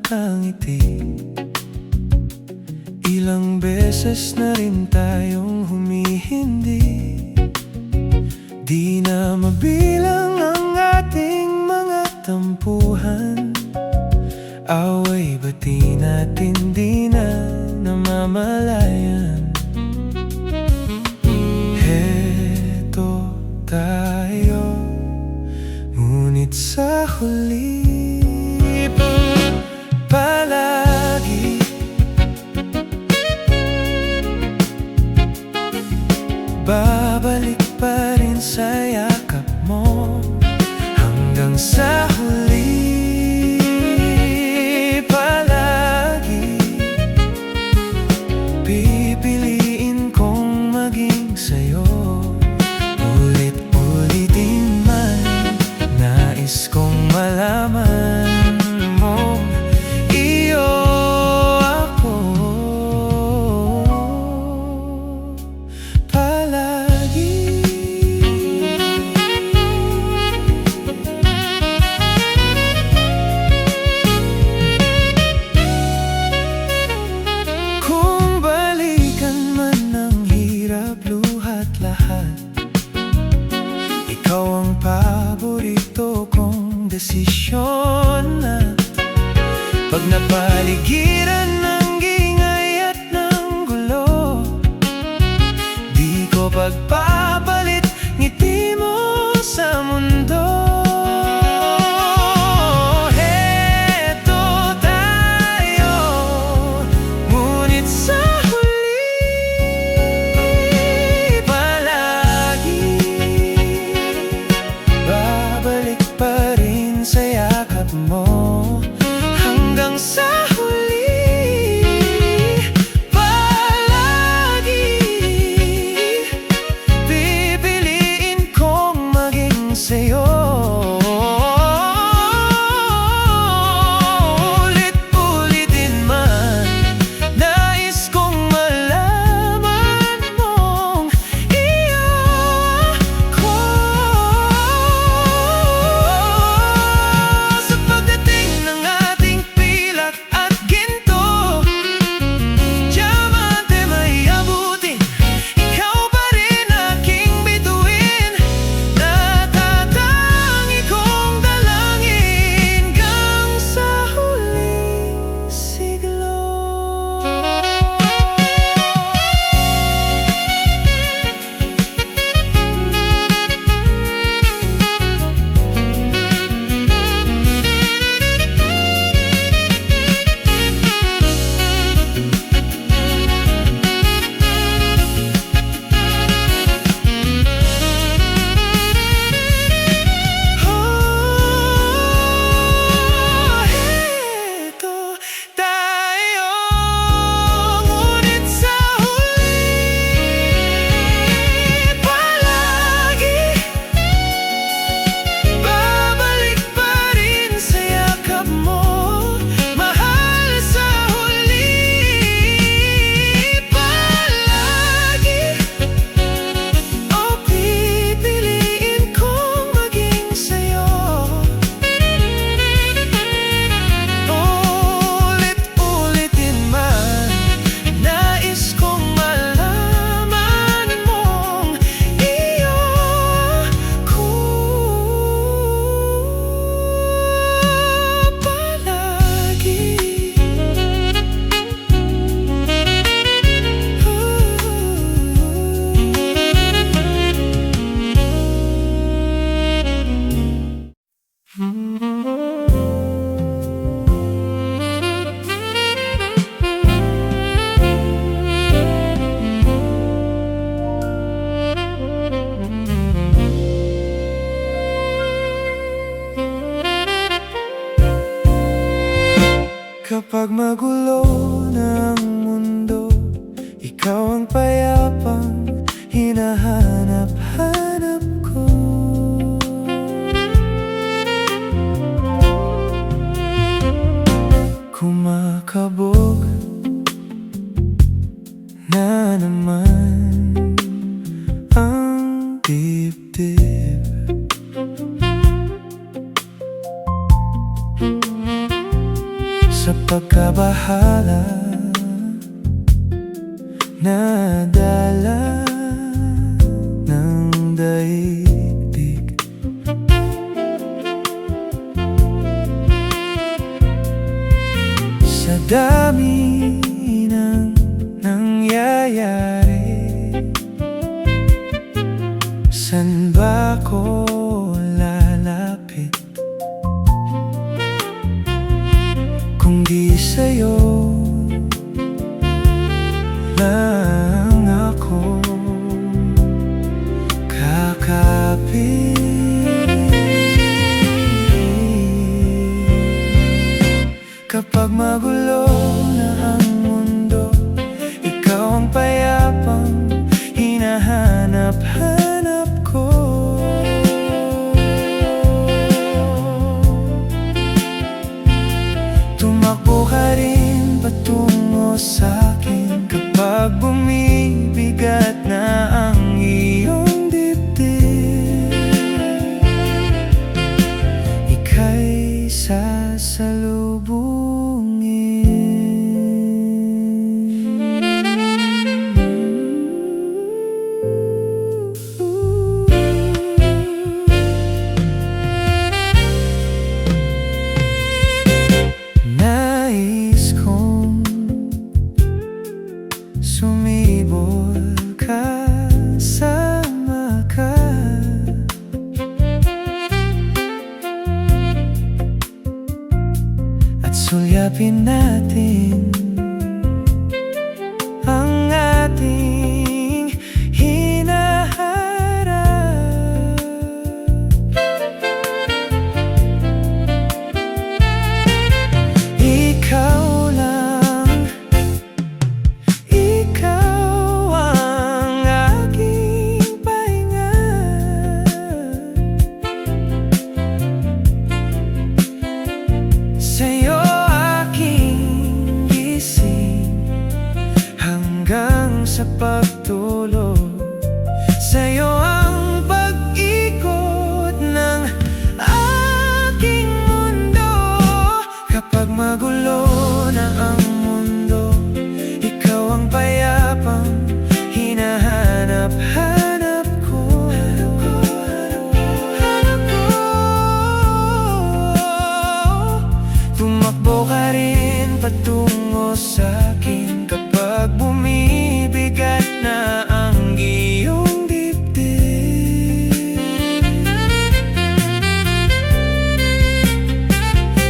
nakangiti. Ilang beses na rin tayong humihindi. Di na mabilang ang ating mga tampuhan. Away bati natin di na namamalayan. Heto tayo, ngunit sa huli palagi babalik pa rin sa yakap mo hanggang sa huli. Palagi pipiliin kong maging sa'yo. Ulit-ulitin man, nais kong malaman mo iyo ako. Kung balikan man ng hirap, luhat lahat, ikaw ang paborito kong desisyon na. Pag napaligiran ng ingay at ng gulo, di ko pagpapalit ngiti mo sa mundo. Heto tayo, ngunit sa huli palagi babalik pa rin sa yakap mo hanggang sa huli. Palagi pipiliin kong maging sa'yo. Ulit-ulitin man, nais kong malaman mong iyo ko. Sa pagdating ng ating pilak at ginto, diamante may abutin, ikaw pa rin aking bituin. Natatangi kong dalangin hanggang sa huling siglo. Heto tayo, ngunit sa huli palagi babalik pa rin sa yakap mo, mahal. Sa huli palagi pipiliin kong maging sa'yo. Ulit-ulitin man, nais kong malaman mong iyo ko. Palagi kapag magulo ng mundo, ikaw ang payapang hinahanap-hanap ko. Kumakabog na naman ang dibdib. sa pagkabahala na dala ng daigdig. Sa dami ng nangyayari, san ba ko lalapit kung di sa'yo lang ako kakapit? Kapag magulo na ang mundo, ikaw ang payapang hinahanap-hanap ko. Tumakbo ka rin patungo sa'kin kapag bumibigat na ang iyong dibdib. Ika'y sasalubungin. Nais kong sumibol, kasama ka, at sulyapin natin ang ating hinaharap. Ikaw lang, ikaw ang aking pahinga. Sa'yo aking gising hanggang sa pagtulog. Sa'yo ang pag-ikot ng aking mundo. Kapag magulo na ang mundo, ikaw ang payapang hinahanap-hanap ko. Tumakbo ka rin patungo sa'kin kapag bumibigat na ang iyong dibdib.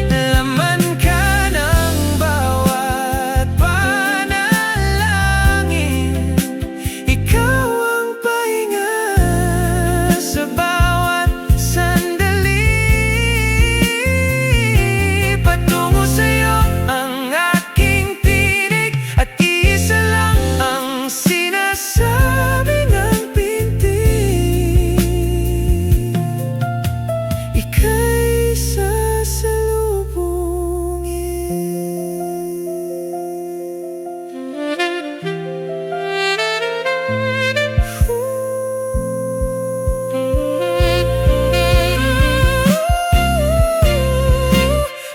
Laman ka ng bawat panalangin, ikaw ang pahinga sa bawat sandali. Patungo sa'yo ang aking tinig, at isa lang ang sinasabi ng pintig. Ika'y sasalubungin.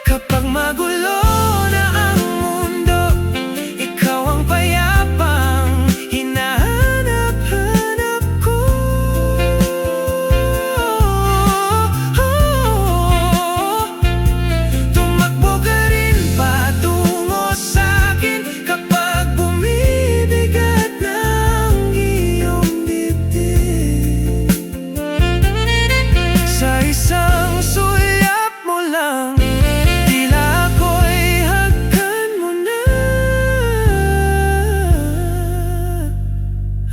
Kapag magulo na ang mundo, ikaw ang payapang hinahanap-hanap ko. Tumakbo ka rin patungo sa'kin kapag bumibigat na ang iyong dibdib. Sa isang sulyap mo lang, tila ako'y hagkan mo na,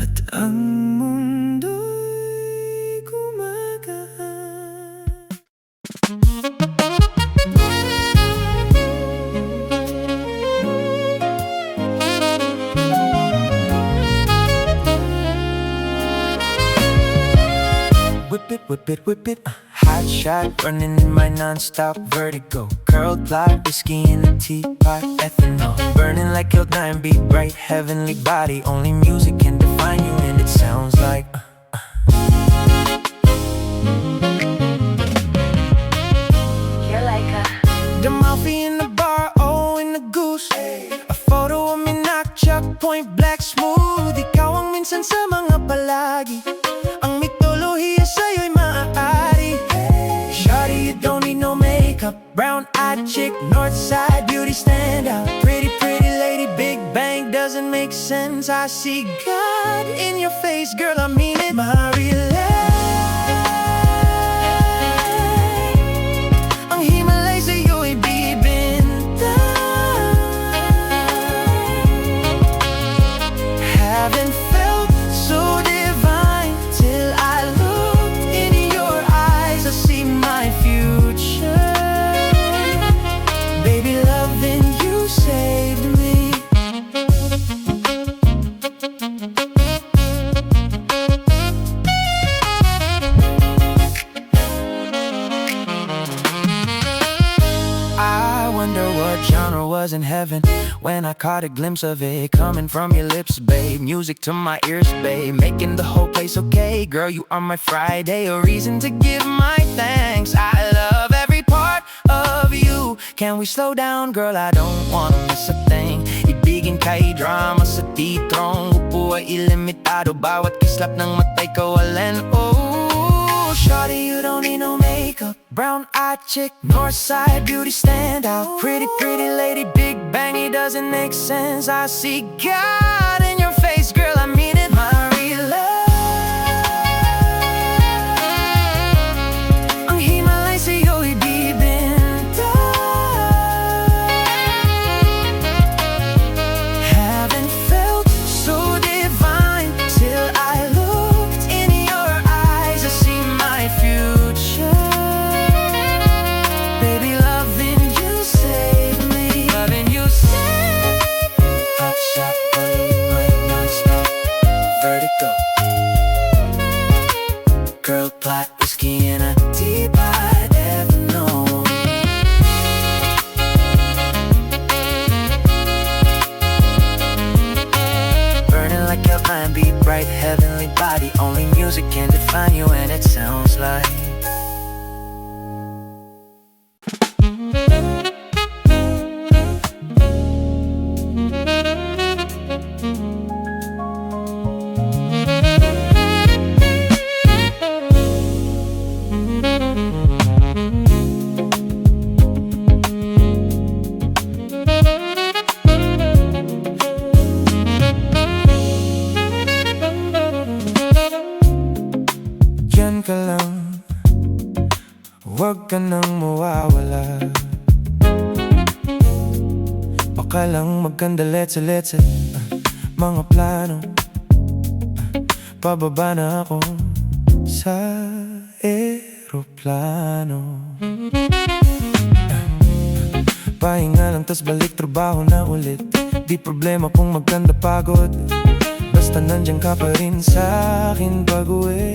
at ang mundo'y gumagaan. Whip it, hot shot, running in my non-stop vertigo. Curled black, whiskey in a teapot, ethanol, burning like Kilt 9, beat bright, heavenly body. Only music can define you, and it sounds like You're like a the mafia in the bar, oh, and point black smooth. Ikaw ang minsan sa mga palagi, ang mitolohiya sa'yo'y maaari. Shawty, you don't need no makeup, brown-eyed chick, north side beauty stand out. Pretty, pretty lady, Big Bang doesn't make sense. I see God in your face, girl, I mean it. Marilyn, ang Himalay sa'yo'y bibintay. Haven't felt so divine till I looked in your eyes. I see my future. Baby, loving you saved me. I wonder what genre was in heaven when I caught a glimpse of it coming from your lips, babe. Music to my ears, babe, making the whole place okay. Girl, you are my Friday, a reason to give my thanks. I love every part of you. Can we slow down, girl? I don't wanna miss a thing. Ibigin kay drama sa titrong upo ay ilimitado. Bawat kislap ng matay kawalan. Oh, shawty, you don't need no makeup, brown-eyed chick, north side beauty stand out. Pretty, pretty lady, Big Bang, it doesn't make sense. I see God in your face, girl, I mean it. Marilyn, ang Himalay sa'yo'y bibintay. Haven't felt so divine till I looked in your eyes. I see my future. Baby, loving you saved me. Loving you saved me. Hot shot, running like non-stop, vertigo. Girl, plot, whiskey, and a deep I'd ever known. Burning like alpine, be bright, heavenly body. Only music can define you, and it sounds like diyan ka lang, huwag ka nang mawawala. Baka lang magkanda letse-letse mga plano. Pababa na ako sa eroplano. Pahinga lang tas balik trabaho na ulit. Di problema kung magkanda pagod, basta nandiyan ka pa rin sa'kin pag-uwi.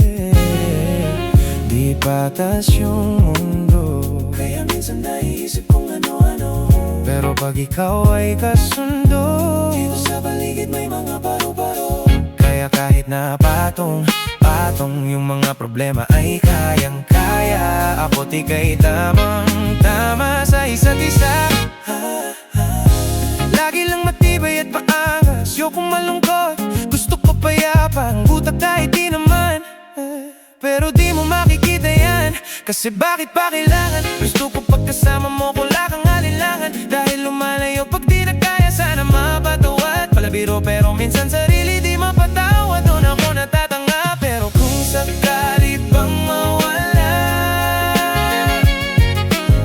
Di patas yung mundo, kaya minsan naiisip kung ano-ano. Pero pag ikaw ay kasundo, dito sa paligid may mga baro-baro. Kaya kahit na patong yung mga problema ay kayang-kaya. Ako't ika'y tamang-tama sa isa't isa. Lagi lang matibay at maangas, yokong malungkot, gusto ko payapang butak kahit di naman. Pero di mo makikita yan, kasi bakit pa kailangan? Gusto ko pagkasama mo, wala kang alinlangan. Dahil lumalayo pag di na kaya, sana mapatawad. Palabiro pero minsan sarili di mapatawad. Doon ako natatanga, pero kung sakali bang mawala,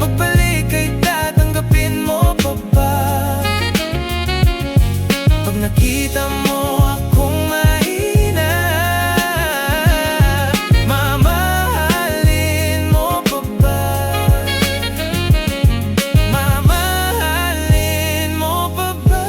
pagbalik ay tatanggapin mo pa ba? Pag nakita mo akong mahina, mamahalin mo pa ba? Mamahalin mo pa ba?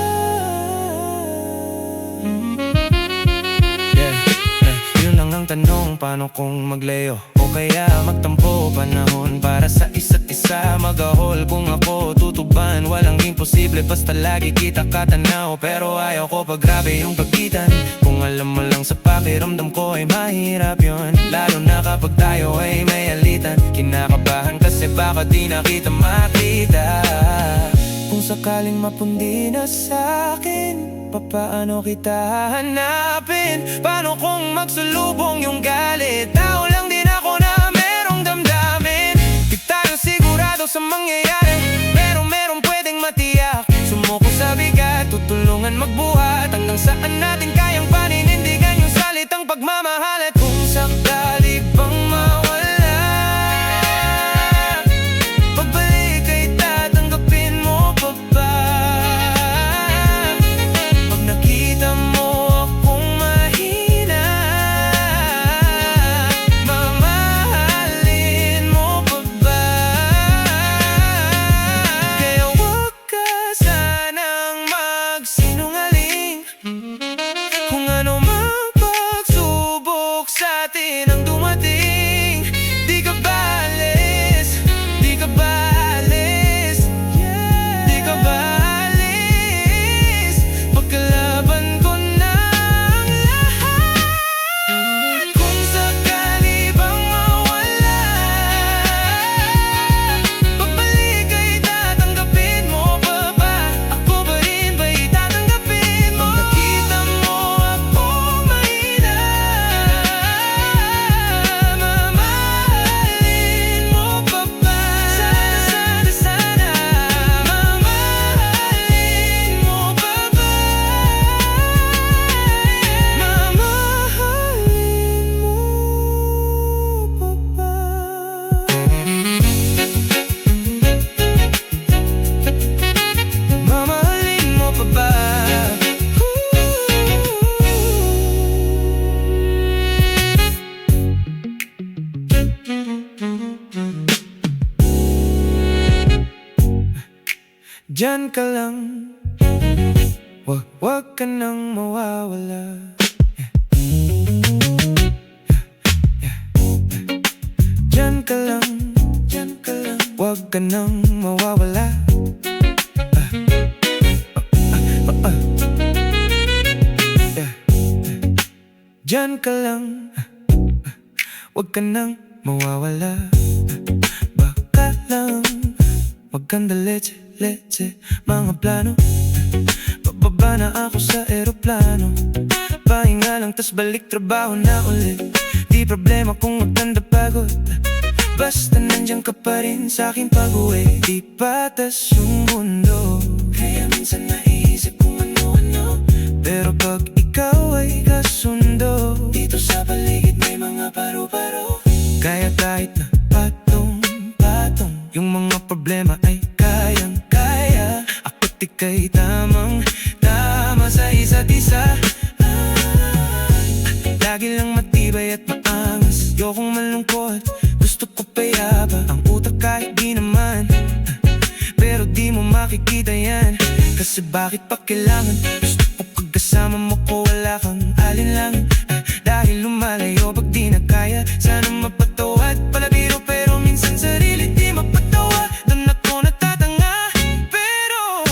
Yun lang ang tanong, paano kung maglayo? O kaya magtampo, panahon para sa isa't isa. Mag-ahol kung ako tutuban, walang imposible basta lagi kita katanaw. Pero ayaw ko pag grabe yung pagitan, kung alam mo lang sa pakiramdam ko ay mahirap yun. Lalo na kapag tayo ay may alitan, kinakabahan kasi baka di na kita makita. Kung sakaling mapundi na sa'kin, papaano kita hahanapin? Paano kung magsulubong yung galit? Tao lang din ako na merong damdamin. Di tayo sigurado sa mangyayari, pero meron pwedeng matiyak. Sumuko sa bigat, tutulungan magbuhat, hanggang saan natin kayang paninindigan yung salitang pagmamahal. At kung sakali bang mawala, pagbalik ay tatanggapin mo pa ba? Pag nakita mo akong mahina, mamahalin mo pa ba? Kaya huwag ka sanang magsinungaling. Kung ano mang pagsubok sa atin ang dumating, di ka ba alis? Di ka ba alis? Di ka ba alis? Pagkalaban ko na ang lahat. Kung sakali bang mawala, pagbalik ay tatanggapin mo pa ba? Ako pa rin ba'y tatanggapin mo? Pag nakita mo akong mahina, mamahalin mo pa ba? Sana, sana, mamahalin mo pa ba? Mamahalin mo pa ba? Mamahalin mo pa ba? Diyan ka lang, wag ka nang mawawala. Diyan ka lang, wag ka nang mawawala. Diyan ka lang, wag ka nang mawawala. Baka lang maganda leche, mga plano. Bababa na ako sa eroplano, pahinga lang tas balik trabaho na ulit. Di problema kung maganda pagod, basta nandiyan ka pa rin sa akin pag-uwi. Di patas yung mundo, kaya minsan naisip kung ano-ano. Pero pag ikaw ay kasundo, dito sa paligid may mga paru-paro. Kaya kahit na patong-patong, yung mga problema ay kayang-kaya. Ako't ika'y tamang-tama sa isa't isa. Lagi lang matibay at maangas, ayokong malungkot, gusto ko payapa. Ang utak kahit di naman, pero di mo makikita yan. Kasi bakit pa kailangan? Gusto ko pagkasama mo ko wala kang alinlangan. Dahil lumalayo pag di na kaya, sana mapatawa at palabiro, pero minsan sarili di mapatawa. Doon ako natatanga. Pero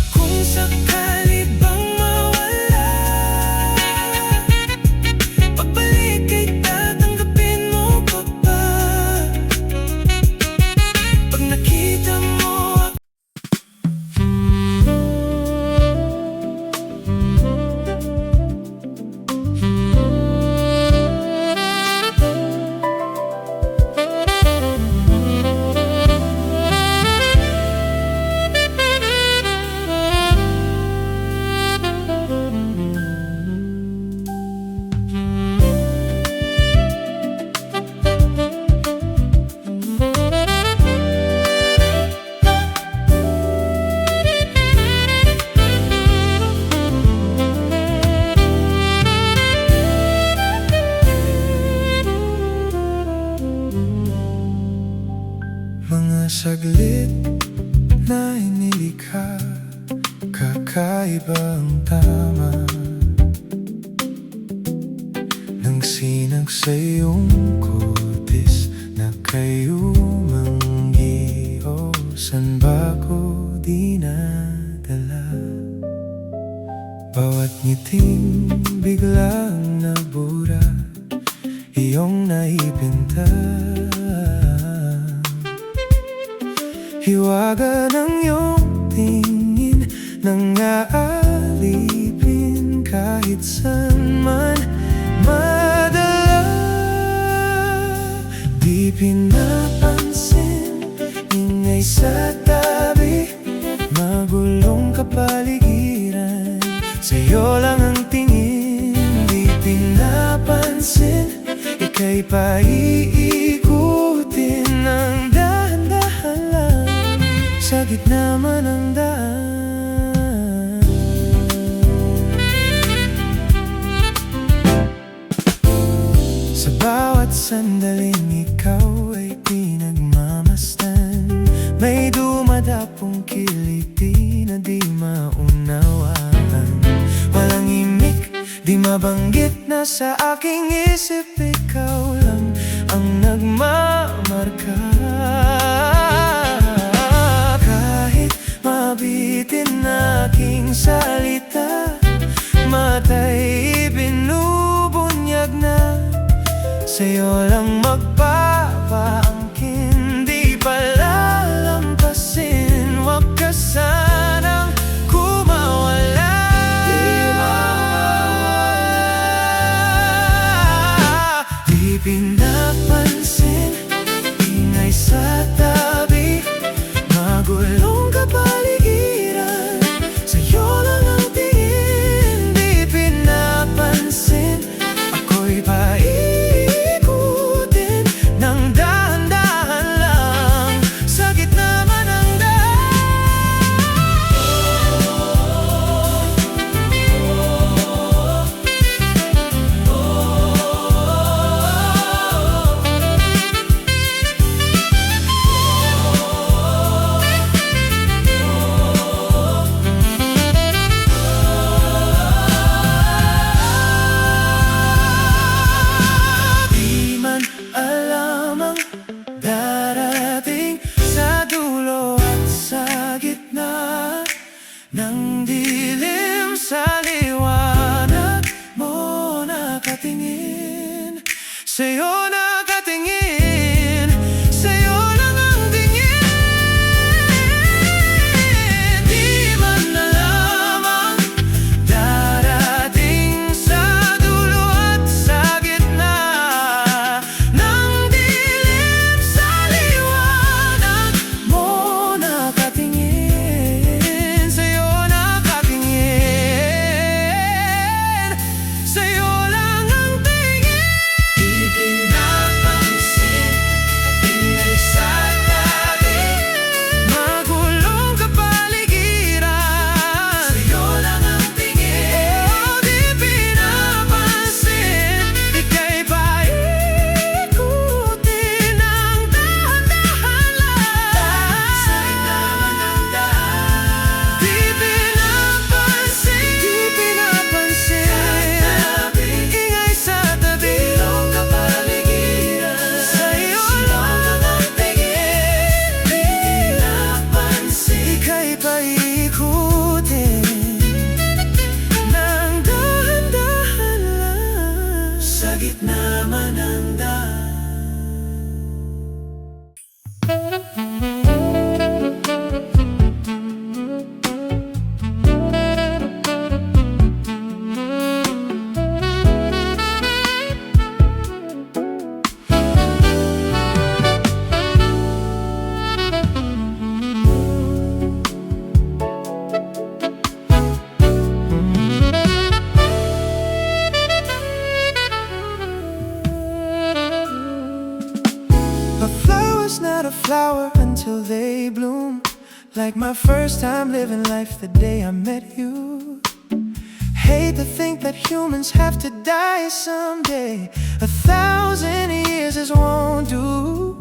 kung sakali bang mawala, pagbalik ay tatanggapin mo pa ba? Pag nakita mo mga saglit na inilikha, kakaibang tama nang sinag sa iyong kutis na kayo manggi. O san ba ko di nadala? Bawat ngiting biglang nabura, iyong naipinta. Hiwaga ng iyong tingin nang kahit saan man madala. Di pinapansin, ingay sa tabi, magulong kapaligiran, sa'yo lang ang tingin. Di pinapansin, ika'y paiikutin ng dahan-dahan lang, sa gitna man ng daan. Sa bawat sandaling ikaw ay pinagmamasdan, may dumadapong kiliti na di maunawaan. Walang imik, di mabanggit na sa aking isip, ikaw lang ang nagmamarka. Kahit mabitin aking salita, mata'y binubunyag na, sa'yo lang magpapaangkin. Di palalampasin, wag ka sanang kumawala. Di pinapansin, ingay sa tabi, magulong kapaligiran, sa'yo lang ang tingin. Di pinapansin, ako'y paiikutin ng dahan-dahan lang, sa gitna man ng di man alam ang darating sa dulo at sa gitna ng dilim, sa liwanag mo nakatingin, sa'yo nakatingin, sa'yo lang ang tingin. Di man alam ang darating sa dulo at sa gitna ng dilim, sa liwanag mo nakatingin, sa'yo nakatingin, sa'yo lang ang tingin. Di pinapansin, ingay sa tabi, magulong kapaligiran, sa'yo lang ang tingin. Oh, di pinapansin, ika'y paiikutin ng dahan-dahan lang, sa gitna man ng daan. Di pinapansin, ingay sa tabi, magulong kapaligiran, sa'yo lang ang tingin. Di pinapansin, ika'y paiikutin ng dahan-dahan lang, sa gitna man ng daan. A flower's not a flower until they bloom, like my first time living life the day I met you. Hate to think that humans have to die someday. 1,000 years just won't do.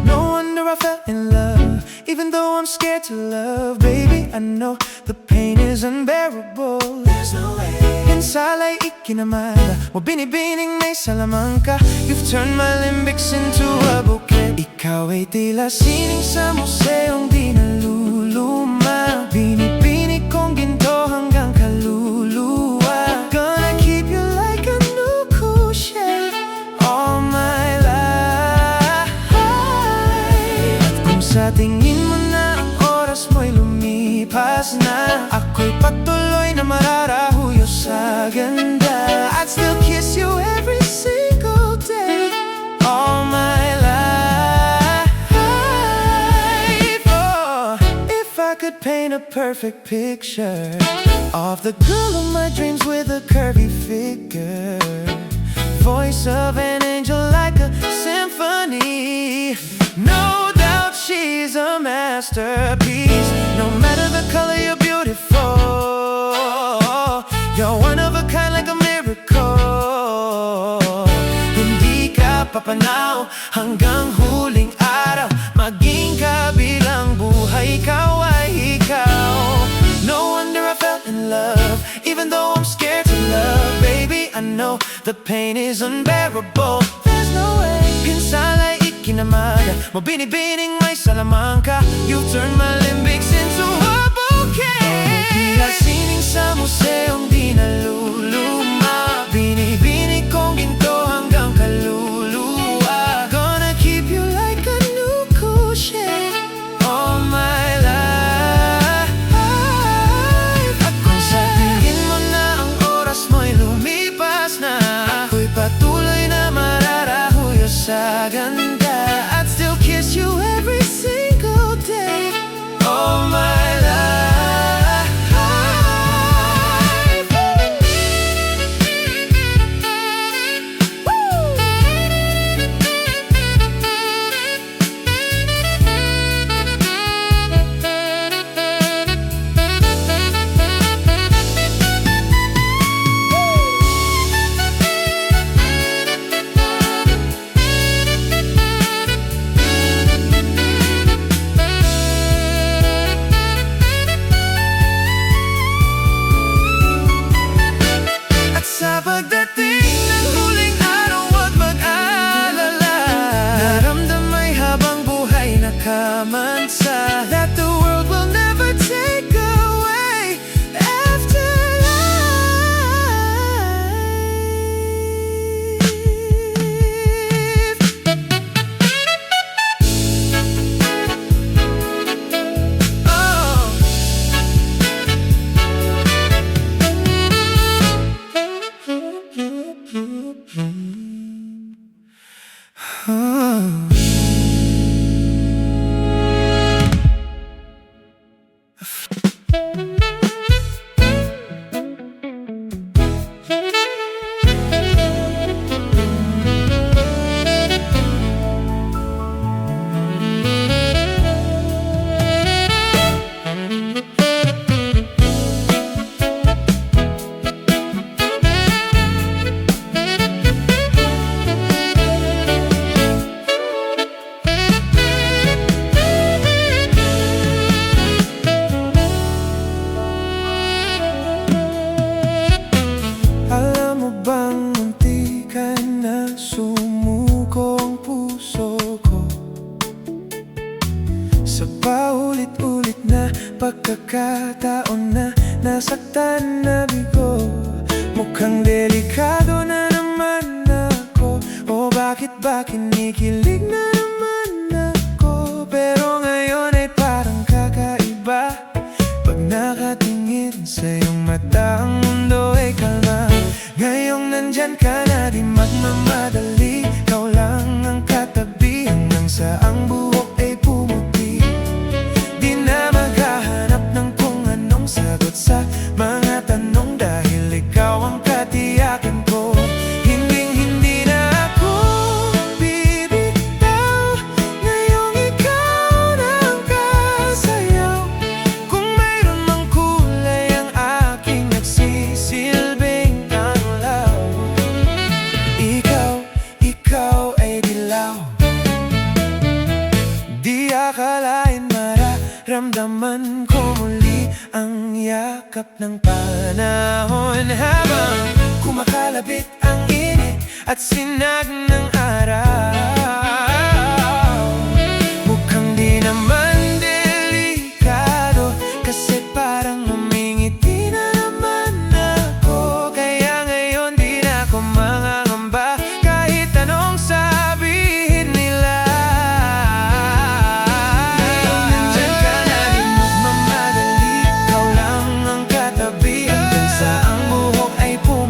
No wonder I fell in love, even though I'm scared to love. Baby, I know the pain is unbearable. There's no way. Insala'y ikinamada mo, binibining may salamangka. You've turned my limbics into a bouquet. Ikaw ay tila sining sa museong di naluluma. Binibini kong ginto hanggang kaluluwa. Gonna keep you like a new cushion all my life. At kung sa tingin mo na ang oras mo'y lumipas na, ako'y patuloy na mararahuyo sa ganda. I'd still kiss you every single day, all my life. Oh, if I could paint a perfect picture of the girl of my dreams with a curvy figure, voice of an angel like a symphony. No doubt she's a masterpiece. No matter the color, you're beautiful. You're one of a kind like a miracle. Hindi ka papanaw hanggang huling araw. Maging kabilang buhay, ikaw ay ikaw. No wonder I fell in love, even though I'm scared to love. Baby, I know the pain is unbearable. There's no way pinsala'y ikinamada mo, binibining may salamangka. You've turned my limbics into a bouquet. Tila sining sa museong di naluluma, binibining kong ginto hanggang kaluluwa. Gonna keep you like a new cushion all my life. At kung sa tingin mo na ang oras mo'y lumipas na, ako'y patuloy na mararahuyo sa ganda. I'd still kiss you every single day, all my life. Sa pagdating ng huling araw, huwag mag-alala. Naramdamay habang buhay nakamansa, that the world will never take away after life. Oh. Alam mo bang munti ka na sumuko ang puso ko, sa paulit-ulit na pagkakataon na nasaktan na bigo. Mukhang delikado na naman ako, o bakit ba kinikilig na naman ako? Pero ngayon ay parang kakaiba, pag nakatingin sa iyong mata ang mundo ay kalma. Ngayong nandyan ka na, di magmamadali, ikaw lang ang katabi hanggang sa ang buhok ay pumuti. Di na maghahanap ng kung anong sagot sa mga tanong, dahil ikaw ang katiyakan ko. Hinding-hindi na ako bibitaw, ngayong ikaw na ang kasayaw. Kung mayroon mang kulay ang aking nagsisilbing tanlaw, ikaw ay dilaw. Di akalain mararamdaman ko muli ang yakap ng panahon, habang kumakalabit ang init at sinag ng araw. Mukhang di naman delikado, kasi parang umingiti na naman ako. Kaya ngayon di na ako mangangamba, kahit anong sabihin nila. Ngayon nandyan ka na, di magmamadali, ikaw lang ang katabi hanggang sa ang buhok ay pumuti.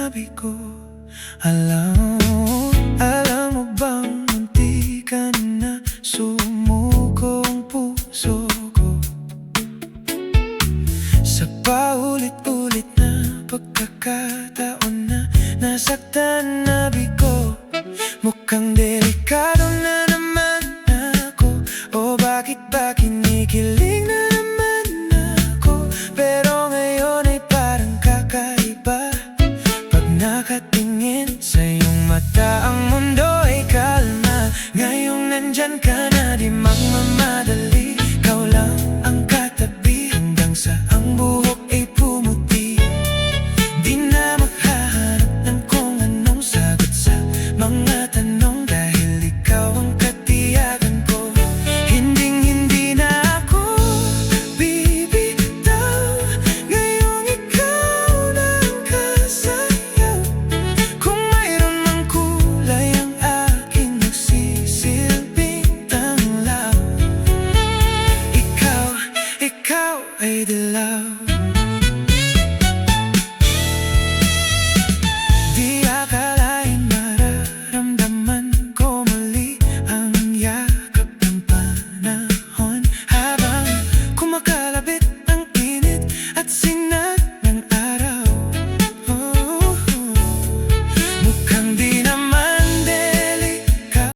sinabi ko. Alam mo bang munti ka na sumuko ang puso ko sa paulit-ulit na pagkakataon na nasaktan na bigo. Mukhang delikado na naman ako, o bakit ba kinikilig na naman ako? Pero ngayon ay parang kakaiba pag nakatingin sa iyong mata. Ang mundo ay kalma, ngayong nandyan ka na, di magmamadali. Ikaw lang ang katabi hanggang sa ang buhok ay pumuti. Di na makahanap ng kung anong sagot sa mga tanong, dahil ikaw ang katiyagan ko. Hinding-hindi na ako bibitaw, ngayong ikaw na ang kasayaw. Kung mayroon mang kulay ang aking nagsisilbing tanglaw, ikaw ay dilaw.